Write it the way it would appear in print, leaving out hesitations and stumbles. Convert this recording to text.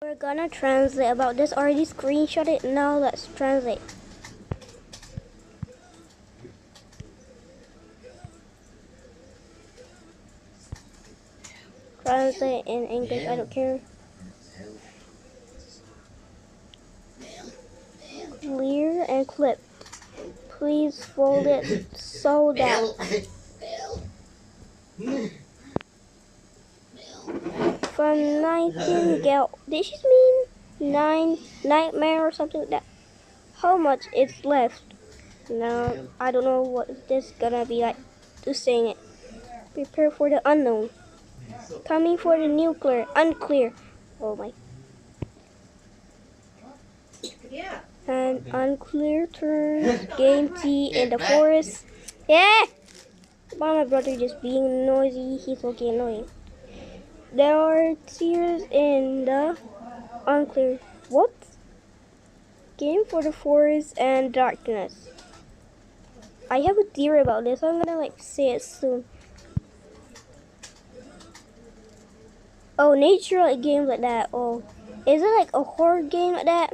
We're gonna translate about this. Already screenshot it. Now let's translate. Translate in English. I don't care. Clear and clip. Please fold it so that from Nightingale. Did she mean nightmare or something like that? How much is left? No, I don't know what this gonna be like. Just saying it. Prepare for the unknown. Coming for the nuclear. Unclear. Oh my. And unclear turns. Game T in the forest. Yeah! Why my brother just being noisy? He's okay annoying. There are tears in the unclear. What? Game for the forest and darkness. I have a theory about this. I'm gonna like say it soon. Oh, nature like games like that. Oh, is it like a horror game like that?